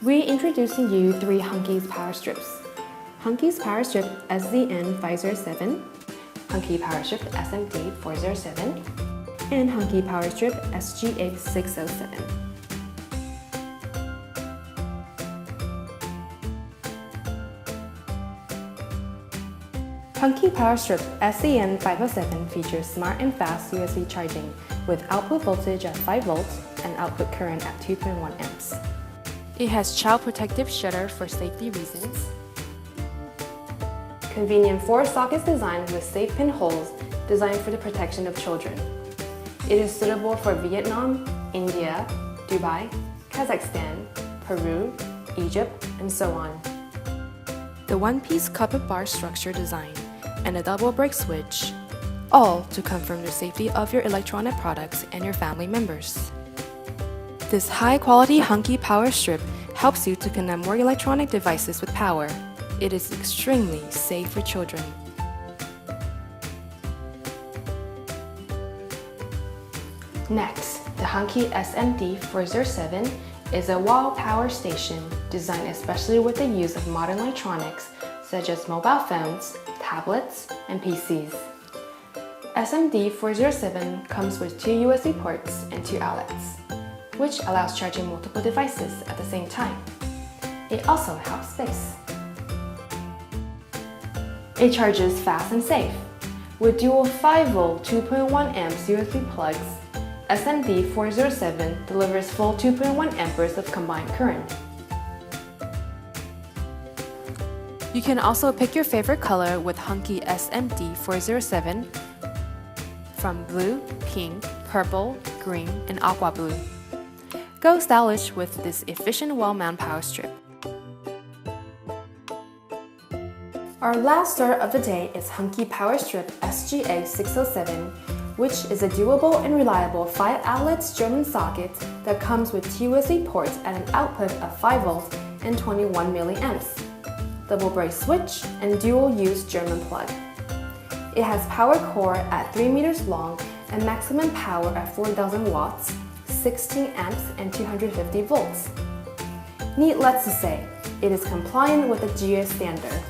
We're introducing you 3 Huntkey's power strips. Huntkey's power strip SZN507, Huntkey power strip SMD407, and Huntkey power strip SGA607. Huntkey power strip SZN507 features smart and fast USB charging with output voltage at 5 volts and output current at 2.1 amps. It has child protective shutter for safety reasons. Convenient 4-sockets design with safe pin holes designed for the protection of children. It is suitable for Vietnam, India, Dubai, Kazakhstan, Peru, Egypt, and so on. The one-piece copper bar structure design and a double break switch, all to confirm the safety of your electronic products and your family members. This high-quality Huntkey power strip helps you to connect more electronic devices with power. It is extremely safe for children. Next, the Huntkey SMD407 is a wall power station designed especially with the use of modern electronics such as mobile phones, tablets, and PCs. SMD407 comes with 2 USB ports and 2 outlets, which allows charging multiple devices at the same time. It also helps space. It charges fast and safe. With dual 5V 2.1 amps USB plugs, SMD407 delivers full 2.1 amperes of combined current. You can also pick your favorite color with Huntkey SMD407 from blue, pink, purple, green, and aqua blue. Go stylish with this efficient wall-mount power strip. Our last star of the day is Huntkey power strip SGA607, which is a durable and reliable 5-outlet German socket that comes with 2 USB ports at an output of 5 volts and 21 milliamps, double break switch, and dual-use German plug. It has power core at 3 meters long and maximum power at 4,000 watts, 16 amps, and 250 volts. Needless to say, it is compliant with the GA standard.